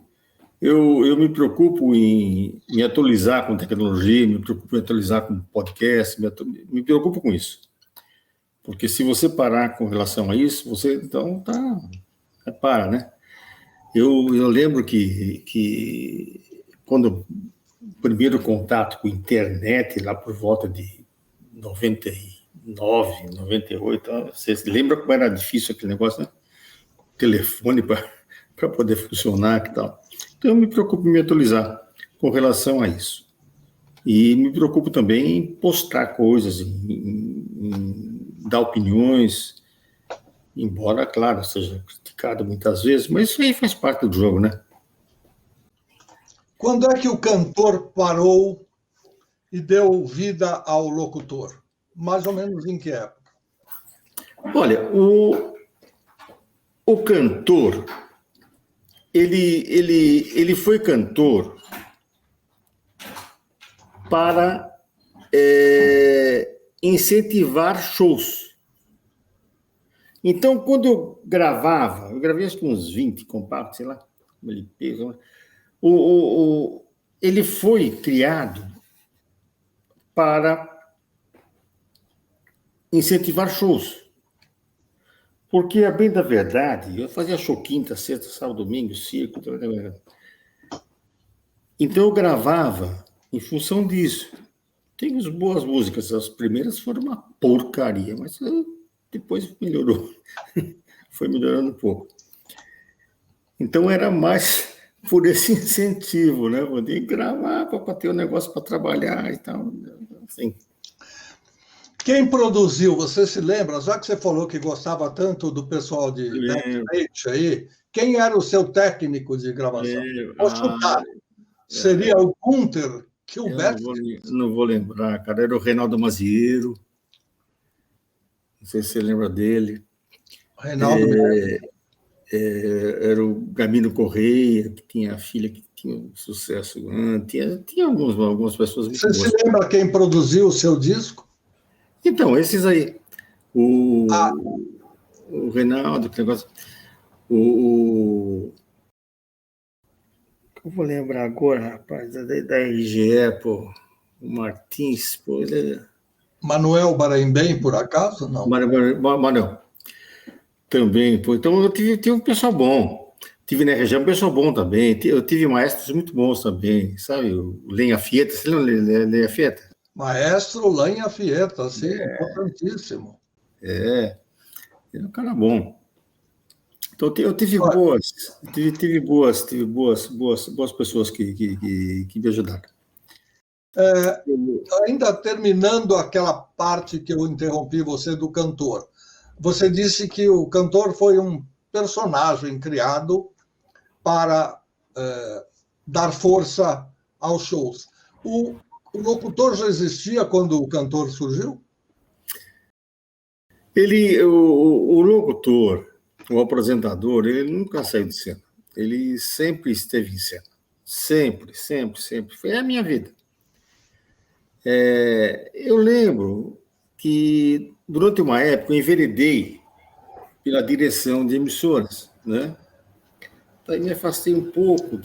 Eu me preocupo em me atualizar com tecnologia, me preocupo em atualizar com podcast, me preocupo com isso. Porque se você parar com relação a isso, você então para, né? Eu lembro que quando o primeiro contato com a internet, lá por volta de 99, 98, você lembra como era difícil aquele negócio, né? Telefone para poder funcionar e tal. Então, eu me preocupo em me atualizar com relação a isso. E me preocupo também em postar coisas, em dar opiniões, embora, claro, seja criticado muitas vezes, mas isso aí faz parte do jogo, né? Quando é que o cantor parou e deu vida ao locutor? Mais ou menos em que época? Olha, o cantor, ele foi cantor para incentivar shows. Então, quando eu gravei acho que uns 20 compactos, sei lá, LP, ele foi criado para incentivar shows. Porque, a bem da verdade, eu fazia show quinta, sexta, sábado, domingo, circo. Então, eu gravava em função disso. Tem as boas músicas, as primeiras foram uma porcaria, mas depois melhorou. Foi melhorando um pouco. Então, era mais por esse incentivo, né? Poder gravar para ter um negócio para trabalhar e tal. Assim. Quem produziu, você se lembra? Já que você falou que gostava tanto do pessoal de backstage aí, quem era o seu técnico de gravação? Vou chutar. Seria o Gunther Gilbert? Não vou lembrar, cara. Era o Reinaldo Mazieiro. Não sei se você lembra dele. Reinaldo era o Gamino Correia, que tinha a filha que tinha um sucesso grande. Tinha algumas pessoas muito boas. Você se lembra quem produziu o seu disco? Então, esses aí. O Reinaldo, que negócio. Eu vou lembrar agora, rapaz, da RGE, pô. O Martins, pô. Manuel Baraimbem, por acaso? Não. Manuel. Também, pô. Então, eu tive um pessoal bom. Tive na região um pessoal bom também. Eu tive maestros muito bons também, sabe? O Lenha Fieta, você lembra do Lenha Fieta? Maestro Lenha Fieta, sim, importantíssimo. É um cara bom. Então, eu tive boas pessoas que me ajudaram. Ainda terminando aquela parte que eu interrompi você do cantor, você disse que o cantor foi um personagem criado para dar força aos shows. O locutor já existia quando o cantor surgiu? O locutor, o apresentador, ele nunca saiu de cena. Ele sempre esteve em cena. Sempre, sempre, sempre. Foi a minha vida. Eu lembro que, durante uma época, eu enveredei pela direção de emissoras, né? Daí me afastei um pouco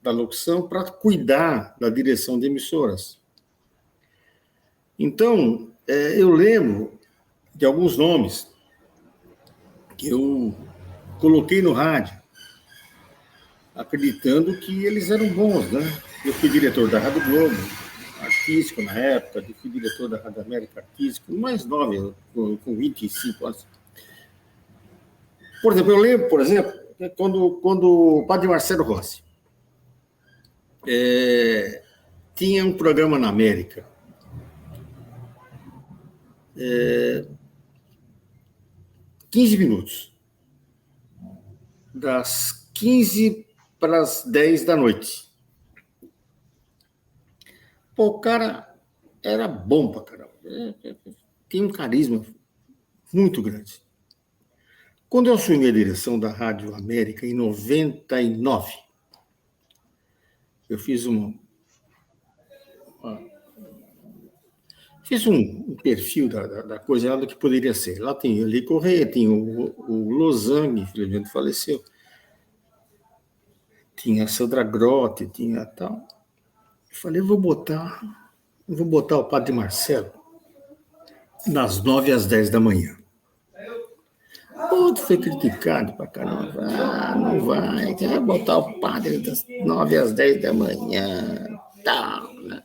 da locução para cuidar da direção de emissoras. Então, eu lembro de alguns nomes que eu coloquei no rádio, acreditando que eles eram bons, né? Eu fui diretor da Rádio Globo, artístico na época, eu fui diretor da Rádio América artístico, mais nove, com 25 anos. Por exemplo, eu lembro, quando o padre Marcelo Rossi tinha um programa na América, 15 minutos, das 15 para as 10 da noite. Pô, o cara era bom pra caramba. Tem um carisma muito grande. Quando eu assumi a direção da Rádio América, em 99, eu fiz um perfil da coisa lá do que poderia ser. Lá tem o Eli Correia, tem o Losangue, infelizmente faleceu, tinha a Sandra Grotti, tinha tal. Eu falei, eu vou botar o padre Marcelo das 9 às 10 da manhã. Outro foi criticado pra caramba. Não vai, quer botar o padre das 9 às 10 da manhã, tal, né?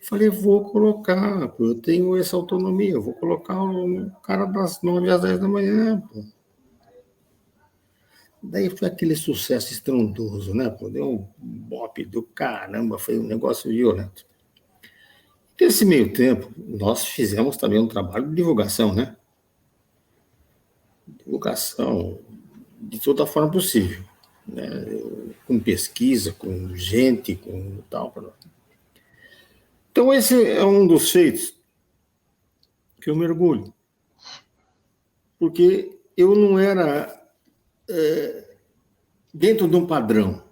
Falei, vou colocar, pô, eu tenho essa autonomia, eu vou colocar o cara das 9 às 10 da manhã, pô. Daí foi aquele sucesso estrondoso, né? Pô, deu um bope do caramba, foi um negócio violento. Nesse meio tempo, nós fizemos também um trabalho de divulgação, né? Divulgação de toda forma possível, né? Com pesquisa, com gente, com tal. Então, esse é um dos feitos que eu me orgulho. Porque eu não era dentro de um padrão.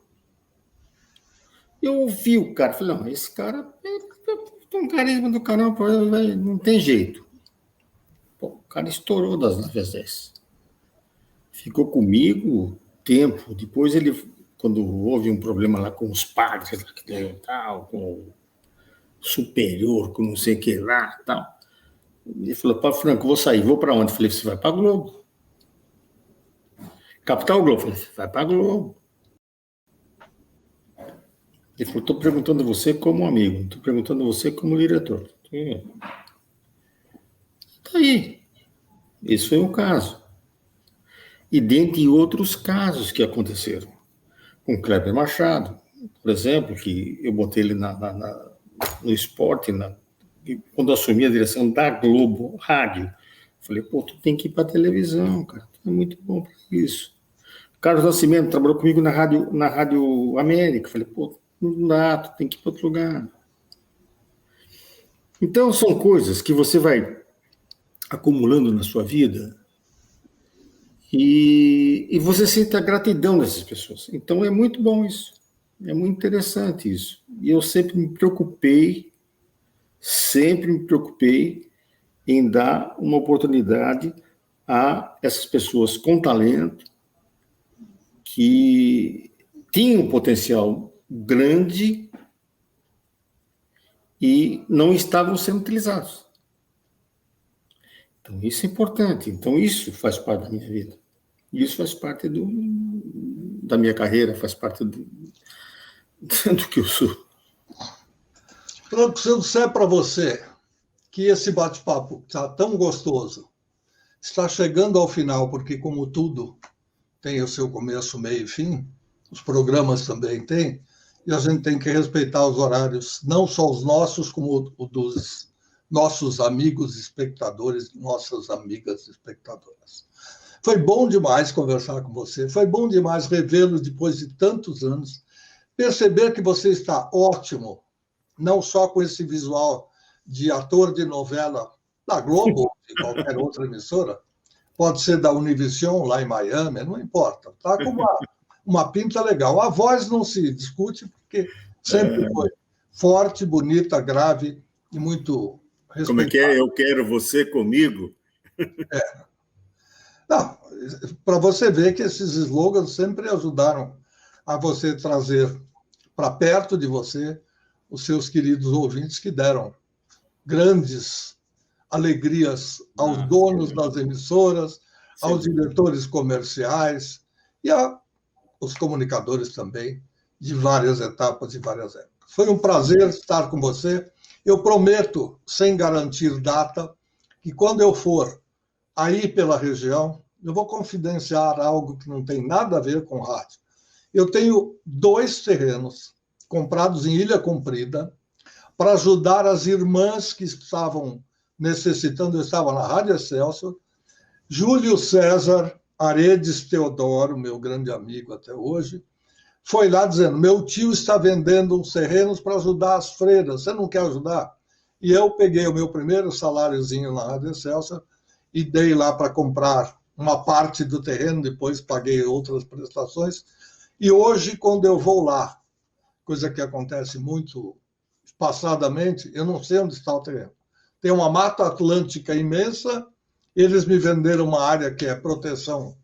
Eu ouvi o cara, falei, não, esse cara tem um carisma do caramba, não tem jeito. Pô, o cara estourou das 9 às 10. Ficou comigo tempo. Depois ele, quando houve um problema lá com os padres, tal, com o superior, com não sei o que lá, tal. Ele falou, Paulo Franco, vou sair, vou para onde? Eu falei, você vai para a Globo. Capital Globo. Eu falei, você vai para a Globo. Ele falou, estou perguntando a você como amigo, estou perguntando a você como diretor. Está aí. Esse foi um caso. E dentre outros casos que aconteceram. Com Kleber Machado, por exemplo, que eu botei ele no esporte, quando eu assumi a direção da Globo Rádio, falei, pô, tu tem que ir para a televisão, cara, tu é muito bom para isso. Carlos Nascimento trabalhou comigo na Rádio América, falei, pô, não dá, tu tem que ir para outro lugar. Então, são coisas que você vai acumulando na sua vida e você sente a gratidão dessas pessoas. Então, é muito bom isso. É muito interessante isso. E eu sempre me preocupei em dar uma oportunidade a essas pessoas com talento que tinham um potencial grande e não estavam sendo utilizados. Então, isso é importante. Então, isso faz parte da minha vida. Isso faz parte da minha carreira, faz parte do que eu sou. Franco, se eu disser para você que esse bate-papo está tão gostoso, está chegando ao final, porque, como tudo tem o seu começo, meio e fim, os programas também têm, e a gente tem que respeitar os horários, não só os nossos, como o dos nossos amigos espectadores, nossas amigas espectadoras. Foi bom demais conversar com você, foi bom demais revê-lo depois de tantos anos. perceber que você está ótimo, não só com esse visual de ator de novela da Globo, ou de qualquer outra emissora, pode ser da Univision, lá em Miami, não importa. Está com uma pinta legal. A voz não se discute, porque sempre foi forte, bonita, grave e muito respeitada. Como é que é? Eu quero você comigo? Para você ver que esses slogans sempre ajudaram a você trazer para perto de você os seus queridos ouvintes que deram grandes alegrias aos donos das emissoras, aos diretores comerciais e aos comunicadores também, de várias etapas e várias épocas. Foi um prazer estar com você. Eu prometo, sem garantir data, que quando eu for aí pela região, eu vou confidenciar algo que não tem nada a ver com rádio. Eu tenho 2 terrenos comprados em Ilha Comprida para ajudar as irmãs que estavam necessitando. Eu estava na Rádio Excelsior. Júlio César Aredes Teodoro, meu grande amigo até hoje, foi lá dizendo: meu tio está vendendo uns terrenos para ajudar as freiras, você não quer ajudar? E eu peguei o meu primeiro saláriozinho na Rádio Excelsior e dei lá para comprar uma parte do terreno, depois paguei outras prestações. E hoje, quando eu vou lá, coisa que acontece muito passadamente, eu não sei onde está o terreno. Tem uma mata atlântica imensa, eles me venderam uma área que é proteção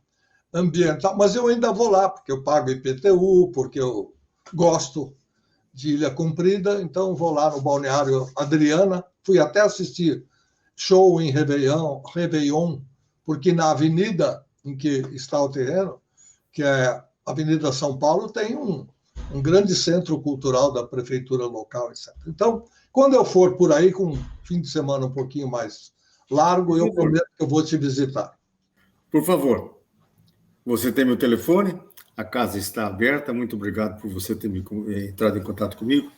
ambiental, mas eu ainda vou lá, porque eu pago IPTU, porque eu gosto de Ilha Comprida, então vou lá no Balneário Adriana, fui até assistir show em Réveillon, porque na avenida em que está o terreno, que é a Avenida São Paulo, tem um grande centro cultural da prefeitura local, etc. Então, quando eu for por aí, com um fim de semana um pouquinho mais largo, eu prometo que eu vou te visitar. Por favor, você tem meu telefone, a casa está aberta, muito obrigado por você ter entrado em contato comigo,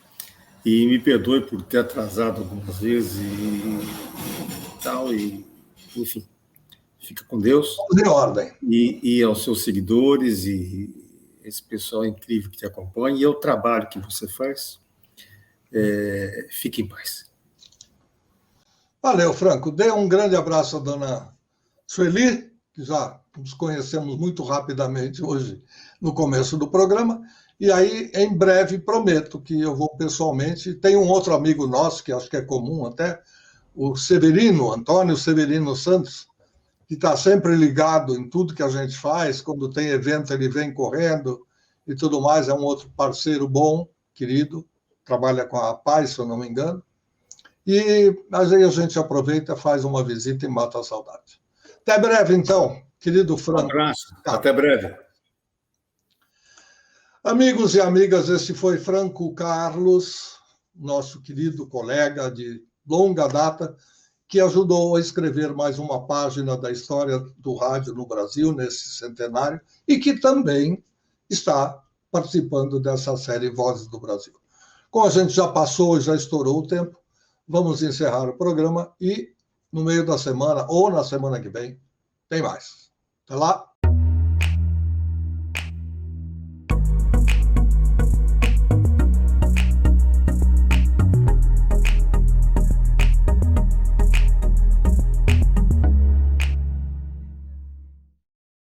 e me perdoe por ter atrasado algumas vezes e tal, e enfim, fica com Deus. De ordem. E aos seus seguidores e esse pessoal incrível que te acompanha, e o trabalho que você faz, fique em paz. Valeu, Franco. Dê um grande abraço à dona Sueli, que já nos conhecemos muito rapidamente hoje no começo do programa, e aí, em breve, prometo que eu vou pessoalmente. Tem um outro amigo nosso, que acho que é comum até, o Severino, Antônio Severino Santos, que está sempre ligado em tudo que a gente faz. Quando tem evento, ele vem correndo e tudo mais. É um outro parceiro bom, querido, trabalha com a Paz, se eu não me engano. Mas aí a gente aproveita, faz uma visita e mata a saudade. Até breve, então, querido Franco. Um abraço, até breve. Amigos e amigas, esse foi Franco Carlos, nosso querido colega de longa data, que ajudou a escrever mais uma página da história do rádio no Brasil, nesse centenário, e que também está participando dessa série Vozes do Brasil. Como a gente já passou e já estourou o tempo, vamos encerrar o programa e, no meio da semana, ou na semana que vem, tem mais. Até lá!